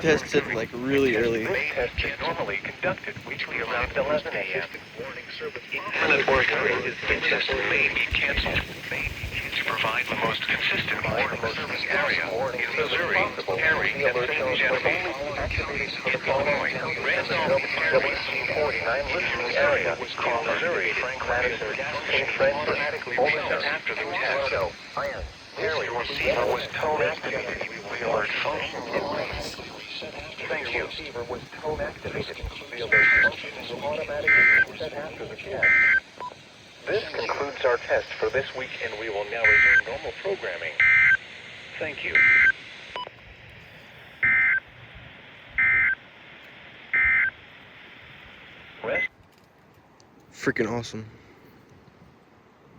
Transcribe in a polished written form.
Tested like really early. This test is normally conducted weekly around 11 a.m. Intermittent work rate is the test may be canceled. To provide the most consistent morning service area in Missouri, Perry, and St. Genevieve. In Illinois, Randolph, Perry, WWG49 listening area was called Missouri, Madison, St. Francis, after the test. Perry receiver was tone activated. The alert function Thank you. Receiver was tone activated. The alert function will automatically reset after the test. This concludes our test for this week, and we will now resume normal programming. Thank you. Freaking awesome.